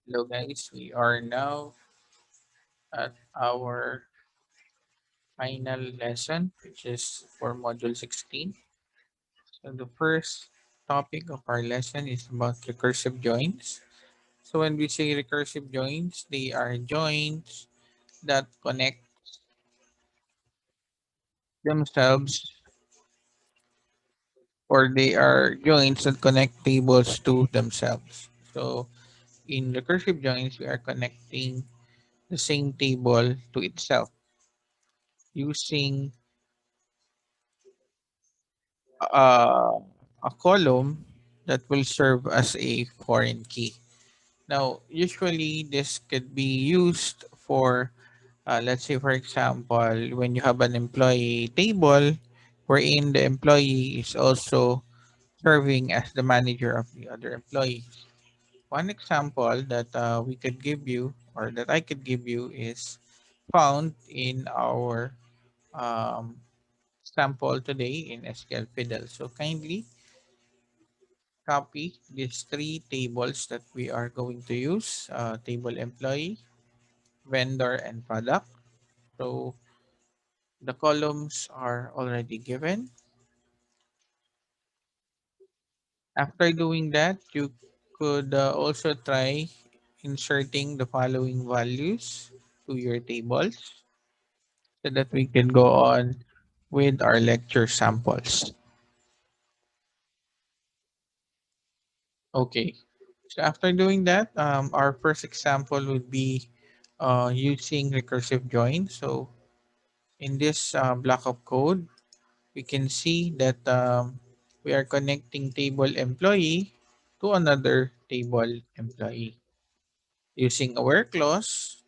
Hello guys, we are now at our final lesson, which is for module 16. So the first topic of our lesson is about recursive joins. So when we say recursive joins, they are joins that connect themselves, or they are joins that connect tables to themselves. So in recursive joins, we are connecting the same table to itself using uh, a column that will serve as a foreign key. Now, usually this could be used for, let's say, for example, when you have an employee table wherein the employee is also serving as the manager of the other employees. One example that we could give you, or that I could give you, is found in our um, sample today in SQL Fiddle. So kindly copy these three tables that we are going to use, table employee, vendor, and product. So the columns are already given. After doing that, you could also try inserting the following values to your tables so that we can go on with our lecture samples. Okay. So after doing that, our first example would be using recursive join. So in this block of code, we can see that we are connecting table employee to another table employee using a where clause.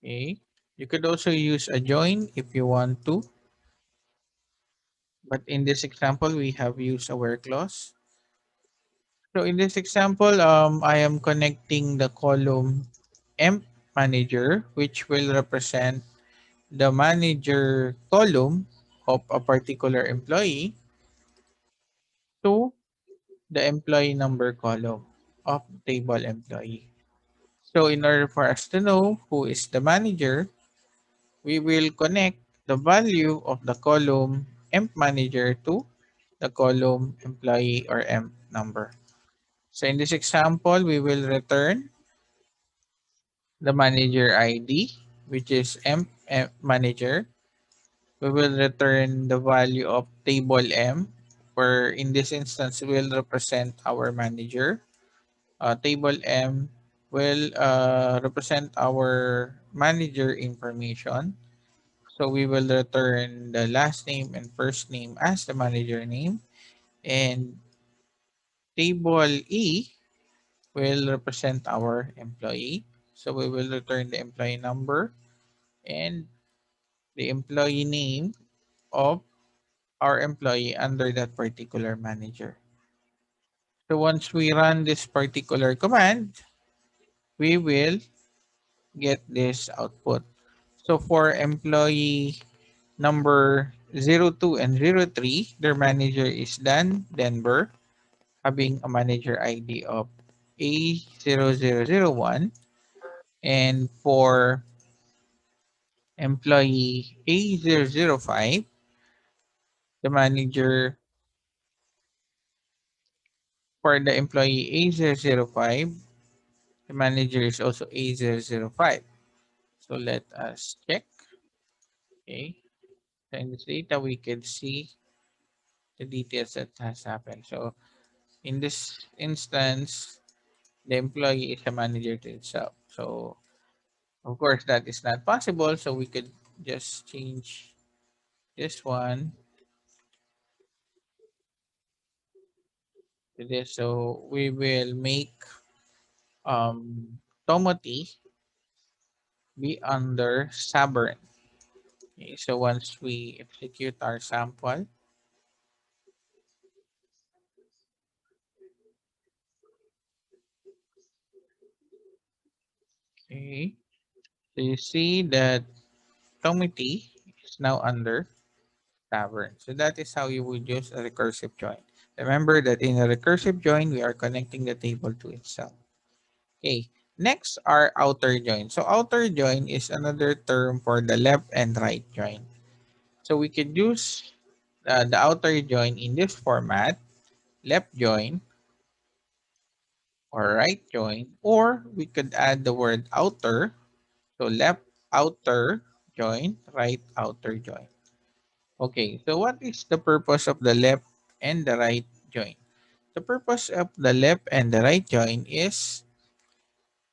Okay. You could also use a join if you want to, but in this example, we have used a where clause. So in this example, I am connecting the column emp manager, which will represent the manager column of a particular employee, to the employee number column of table employee. So in order for us to know who is the manager, we will connect the value of the column emp manager to the column employee or emp number. So in this example, we will return the manager ID, which is emp manager. We will return the value of table M, where in this instance will represent our manager. Table M will represent our manager information. So we will return the last name and first name as the manager name. And table E will represent our employee. So we will return the employee number and the employee name of our employee under that particular manager. So once we run this particular command, we will get this output. So for employee number 02 and 03, their manager is Dan Denver, having a manager ID of A0001. And for employee A005, the manager for the employee A005, the manager is also A005. So let us check. Okay. So in this data, we can see the details that has happened. So in this instance, the employee is a manager to itself. So of course that is not possible. So we could just change this one to this. So we will make Tomoti be under stubborn. Okay, so once we execute our sample, okay, so you see that Tomiti is now under tavern. So that is how you would use a recursive join. Remember that in a recursive join, we are connecting the table to itself. Okay. Next are outer join. So outer join is another term for the left and right join. So we could use the outer join in this format, left join or right join, or we could add the word outer. So left outer join, right outer join. Okay, so what is the purpose of the left and the right join? The purpose of the left and the right join is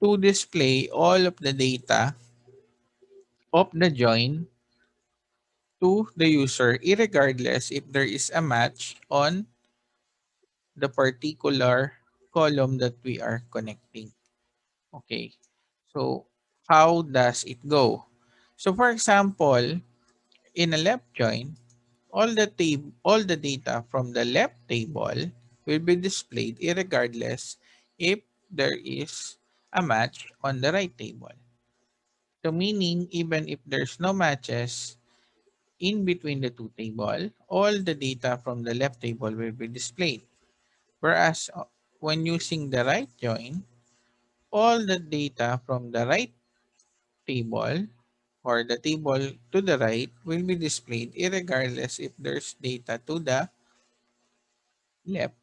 to display all of the data of the join to the user, irregardless if there is a match on the particular column that we are connecting. Okay, so how does it go? So for example, in a left join, all the data from the left table will be displayed irregardless if there is a match on the right table. So meaning even if there's no matches in between the two table, all the data from the left table will be displayed. Whereas when using the right join, all the data from the right table or the table to the right will be displayed irregardless if there's data to the left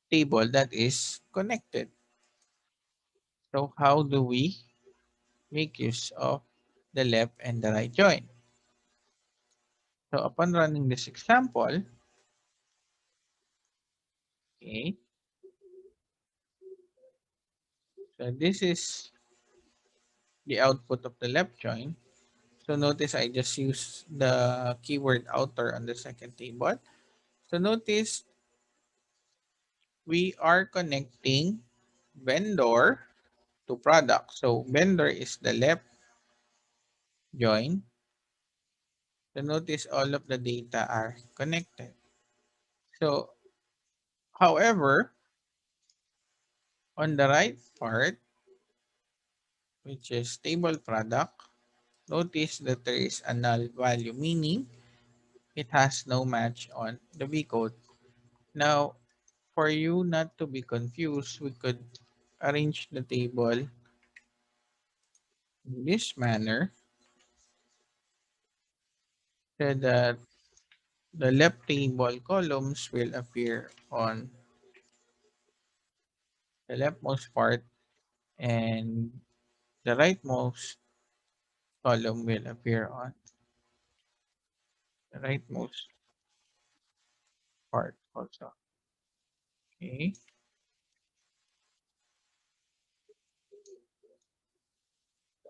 table that is connected. So how do we make use of the left and the right join? So upon running this example, okay, so this is the output of the left join. So notice I just use the keyword outer on the second table. So notice we are connecting vendor to product. So vendor is the left join. So notice all of the data are connected. So however, on the right part, which is table product, notice that there is a null value, meaning it has no match on the V code. Now, for you not to be confused, we could arrange the table in this manner so that the left table columns will appear on the leftmost part and the rightmost column will appear on the rightmost part also. Okay.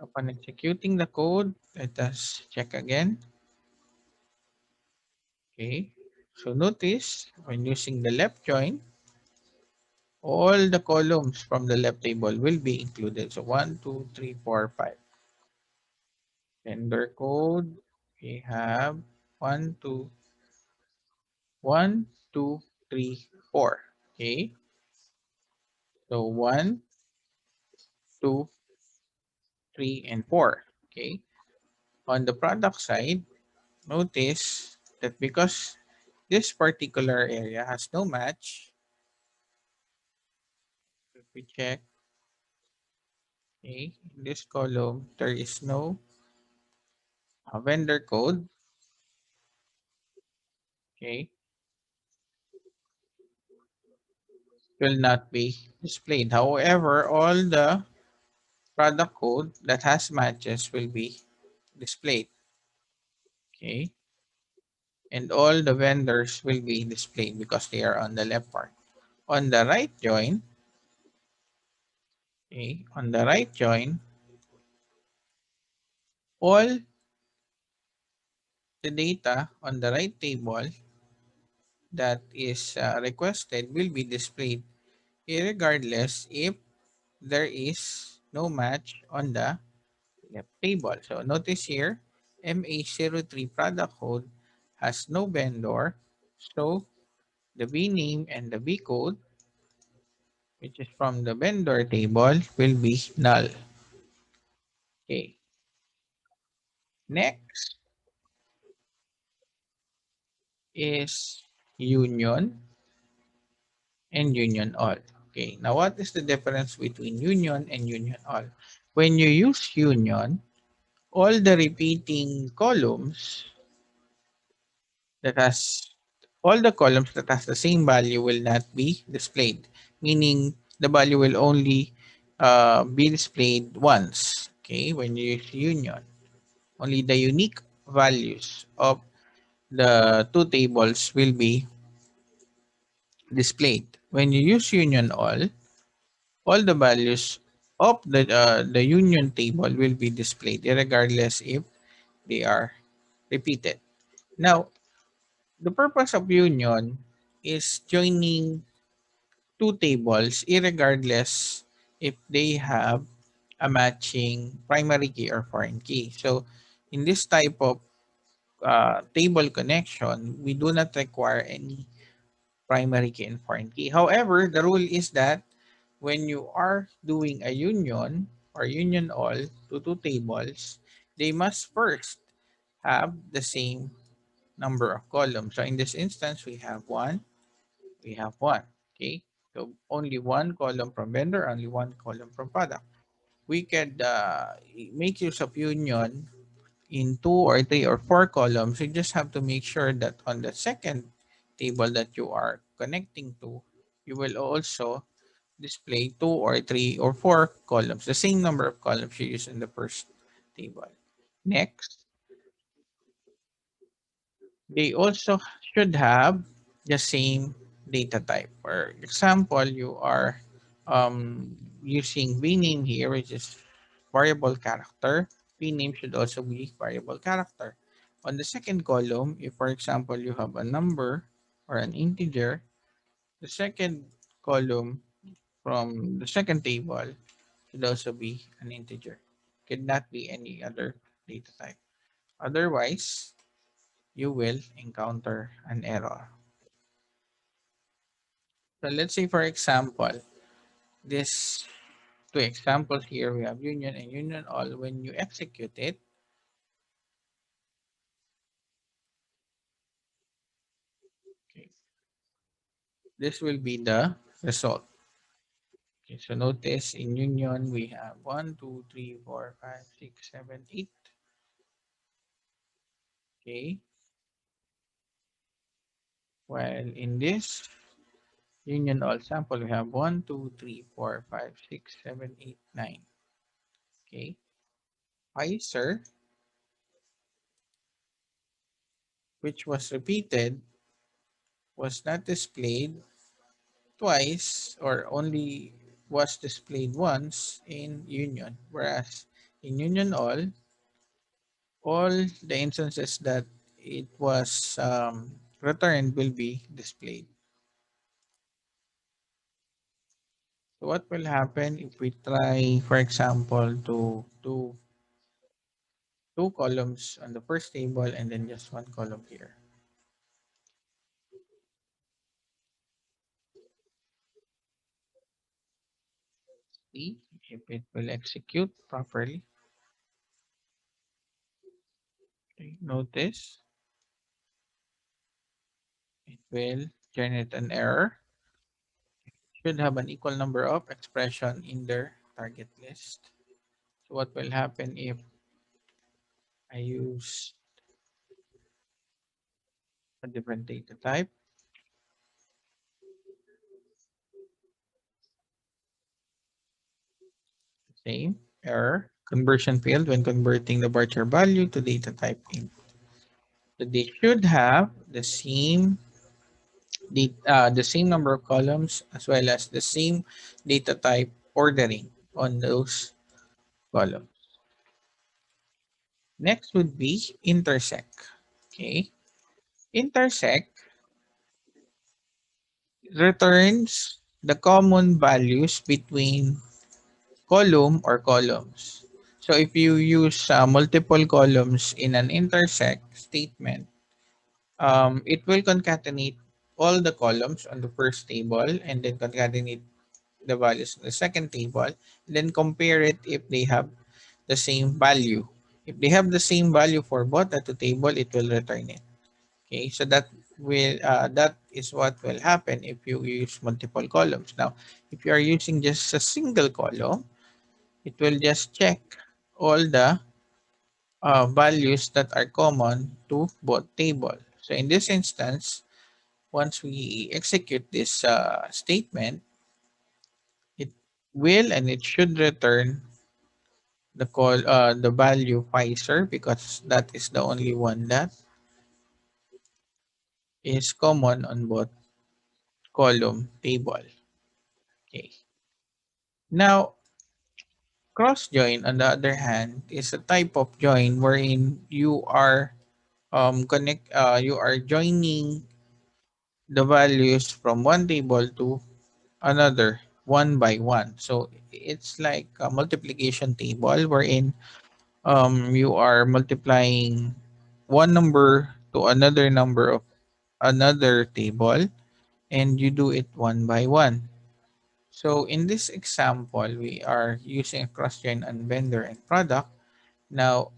Upon executing the code, let us check again. Okay. So notice when using the left join, all the columns from the left table will be included. So 1, 2, 3, 4, 5. Vendor code, we have 1, 2, 1, 2, 3, 4. Okay. So 1, 2, 3, and 4. Okay. On the product side, notice that because this particular area has no match, if we check, okay, in this column, there is no vendor code, okay, will not be displayed. However, all the product code that has matches will be displayed, okay, and all the vendors will be displayed because they are on the left part. On the right join, okay, on the right join, all the data on the right table that is requested will be displayed regardless if there is no match on the left table. So notice here, MA03 product code has no vendor. So the V name and the V code, which is from the vendor table, will be null. Okay. Next is union and union all. Okay, now what is the difference between union and union all? When you use union, all the repeating columns that has all the columns that has the same value will not be displayed, meaning the value will only be displayed once. Okay, when you use union, only the unique values of the two tables will be displayed. When you use union all the values of the union table will be displayed regardless if they are repeated. Now, the purpose of union is joining two tables irregardless if they have a matching primary key or foreign key. So, in this type of table connection, we do not require any primary key and foreign key. However, the rule is that when you are doing a union or union all to two tables, they must first have the same number of columns. So in this instance, we have one. Okay. So only one column from vendor, only one column from product. We could make use of union in two or three or four columns. You just have to make sure that on the second table that you are connecting to, you will also display two or three or four columns, the same number of columns you use in the first table. Next, they also should have the same data type. For example, you are using vname here, which is variable character. Vname should also be variable character. On the second column, if for example you have a number or an integer, the second column from the second table should also be an integer. Could not be any other data type. Otherwise, you will encounter an error. So let's say, for example, this two examples here, we have union and union all. When you execute it, okay, this will be the result. Okay, so notice in union, we have 1, 2, 3, 4, 5, 6, 7, 8. Okay, while in this union all sample, we have 1, 2, 3, 4, 5, 6, 7, 8, 9. Okay, ICER, which was repeated, was not displayed twice or only was displayed once in union, whereas in union all the instances that it was returned will be displayed. So what will happen if we try, for example, to do two columns on the first table and then just one column here? See if it will execute properly. Okay, notice it will generate an error. Should have an equal number of expression in their target list. So what will happen if I use a different data type? Same error. Conversion failed when converting the varchar value to data type int. So they should have the same number of columns as well as the same data type ordering on those columns. Next would be intersect. Okay. Intersect returns the common values between column or columns. So if you use multiple columns in an intersect statement, it will concatenate all the columns on the first table and then concatenate the values in the second table, then compare it if they have the same value. If they have the same value for both at the table, it will return it. Okay, so that that is what will happen if you use multiple columns. Now, if you are using just a single column, it will just check all the values that are common to both table. So in this instance, once we execute this statement, it will and it should return the value Pfizer, because that is the only one that is common on both column table. Okay. Now, cross join on the other hand is a type of join wherein you are joining the values from one table to another one by one. So it's like a multiplication table wherein you are multiplying one number to another number of another table, and you do it one by one. So in this example, we are using a cross join on vendor and product. Now,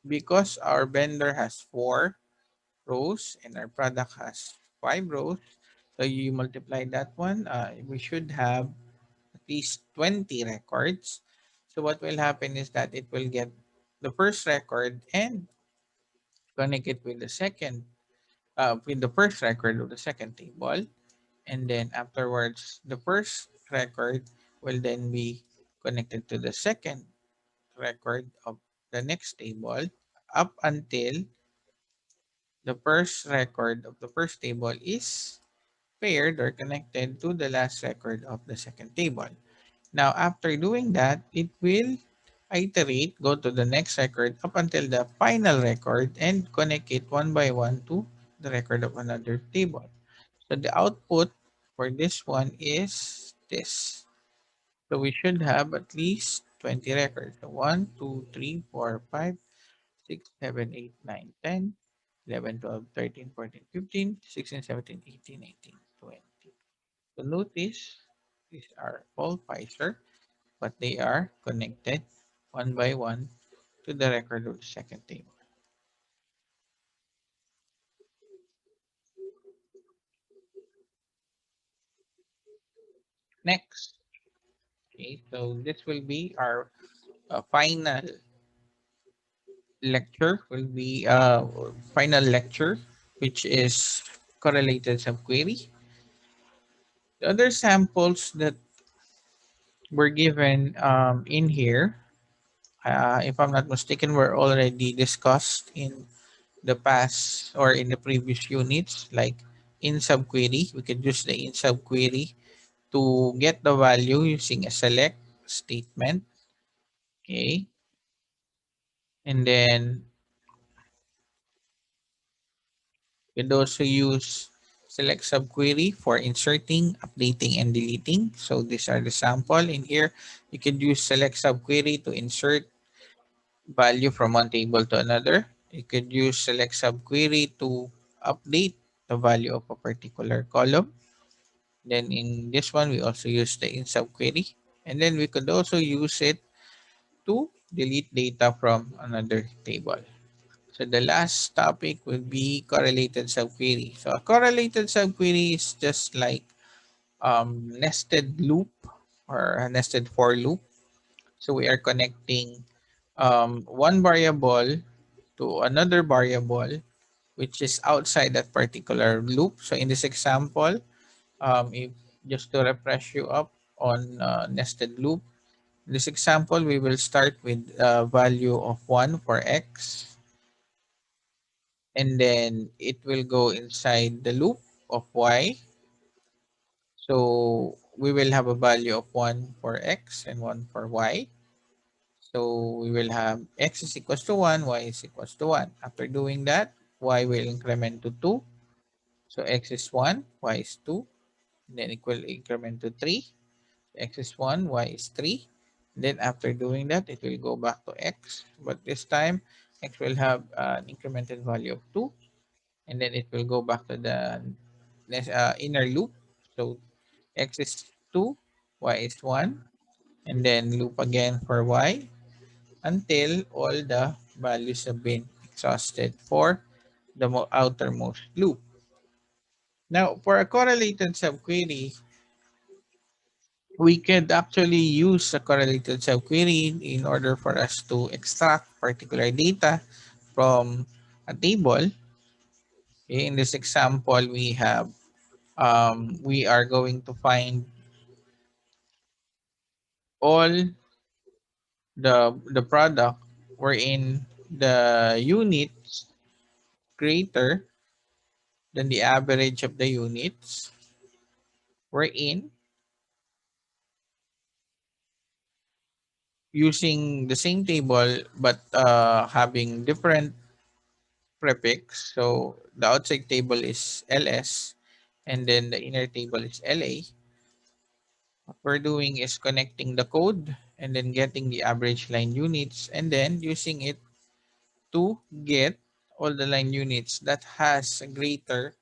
because our vendor has 4 rows and our product has 5 rows, so you multiply that one, we should have at least 20 records. So what will happen is that it will get the first record and connect it with the first record of the second table, and then afterwards the first record will then be connected to the second record of the next table up until the first record of the first table is paired or connected to the last record of the second table. Now, after doing that, it will iterate, go to the next record up until the final record and connect it one by one to the record of another table. So the output for this one is this. So we should have at least 20 records. So 1, 2, 3, 4, 5, 6, 7, 8, 9, 10, 11, 12, 13, 14, 15, 16, 17, 18, 19, 20. So notice these are all Pfizer, but they are connected one by one to the record of the second table. Next, okay, so this will be our final lecture, which is correlated subquery. The other samples that were given in here, if I'm not mistaken, were already discussed in the past or in the previous units, like in subquery. We could use the in subquery to get the value using a select statement. Okay. And then we could also use select subquery for inserting, updating, and deleting. So these are the sample in here. You could use select subquery to insert value from one table to another. You could use select subquery to update the value of a particular column. Then in this one, we also use the in subquery. And then we could also use it to delete data from another table. So the last topic will be correlated subquery. So a correlated subquery is just like nested loop or a nested for loop. So we are connecting one variable to another variable which is outside that particular loop. So in this example, if just to refresh you up on nested loop, in this example, we will start with a value of 1 for x, and then it will go inside the loop of y. So we will have a value of 1 for x and 1 for y. So we will have x is equals to 1, y is equals to 1. After doing that, y will increment to 2. So x is 1, y is 2. Then it will increment to 3. X is 1, y is 3. Then after doing that, it will go back to x. But this time, x will have an incremented value of 2. And then it will go back to the inner loop. So x is 2, y is 1. And then loop again for y until all the values have been exhausted for the outermost loop. Now, for a correlated subquery, we could actually use a correlated subquery in order for us to extract particular data from a table. Okay, in this example, we are going to find all the product wherein the units greater than the average of the units wherein using the same table but having different prefix. So the outside table is ls and then the inner table is la. What we're doing is connecting the code and then getting the average line units and then using it to get all the line units that has a greater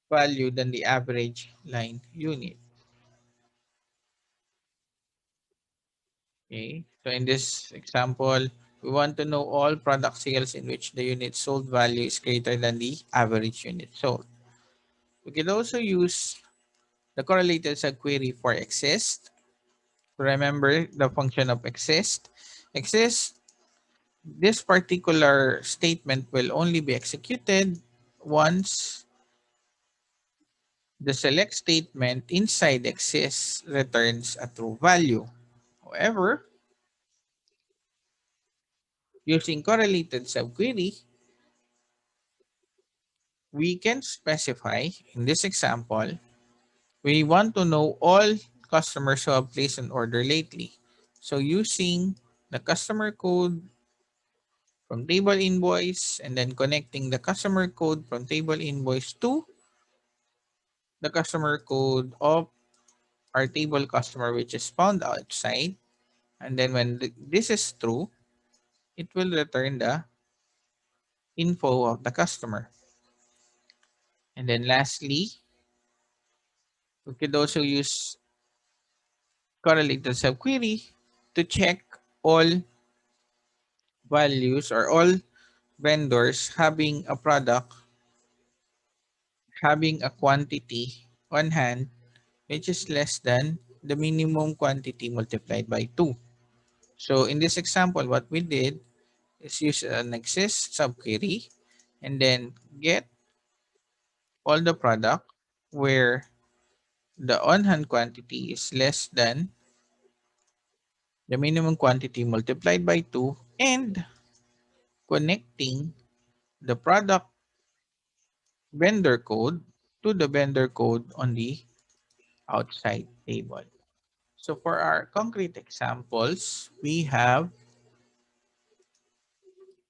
value than the average line unit. Okay, so in this example, we want to know all product sales in which the unit sold value is greater than the average unit sold. We can also use the correlated subquery for exist. Remember the function of exist. Exist, this particular statement will only be executed once the select statement inside exist returns a true value. However, using correlated subquery, we can specify, in this example, we want to know all customers who have placed an order lately. So using the customer code from table invoice and then connecting the customer code from table invoice to the customer code of our table customer which is found outside. And then when this is true, it will return the info of the customer. And then lastly, we could also use correlated subquery to check all values or all vendors having a product having a quantity on hand which is less than the minimum quantity multiplied by 2. So in this example, what we did is use an exist subquery and then get all the product where the on-hand quantity is less than the minimum quantity multiplied by 2 and connecting the product vendor code to the vendor code on the outside table. So for our concrete examples, we have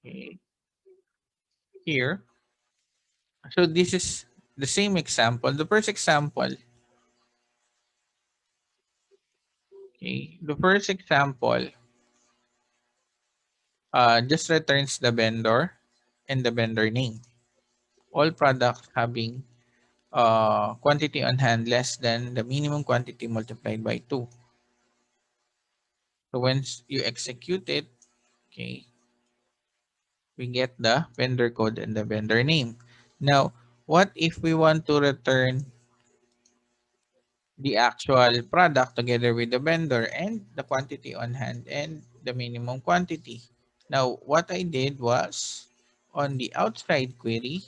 okay, here. So this is the same example. The first example, okay, the first example just returns the vendor and the vendor name. All products having quantity on hand less than the minimum quantity multiplied by 2. So once you execute it, okay, we get the vendor code and the vendor name. Now, what if we want to return the actual product together with the vendor and the quantity on hand and the minimum quantity? Now, what I did was on the outside query,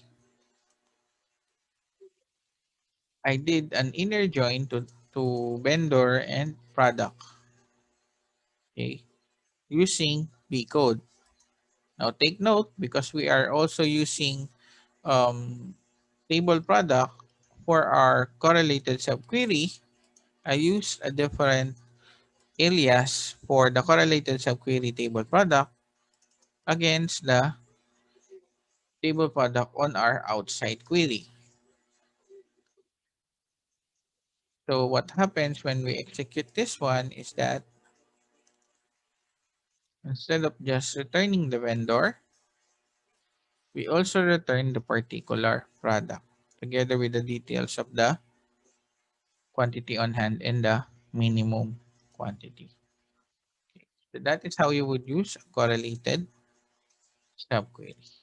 I did an inner join to vendor and product, okay, using B code. Now, take note because we are also using um, table product for our correlated subquery. I use a different alias for the correlated subquery table product against the table product on our outside query. So what happens when we execute this one is that instead of just returning the vendor, we also return the particular product together with the details of the quantity on hand and the minimum quantity. So that is how you would use a correlated subquery.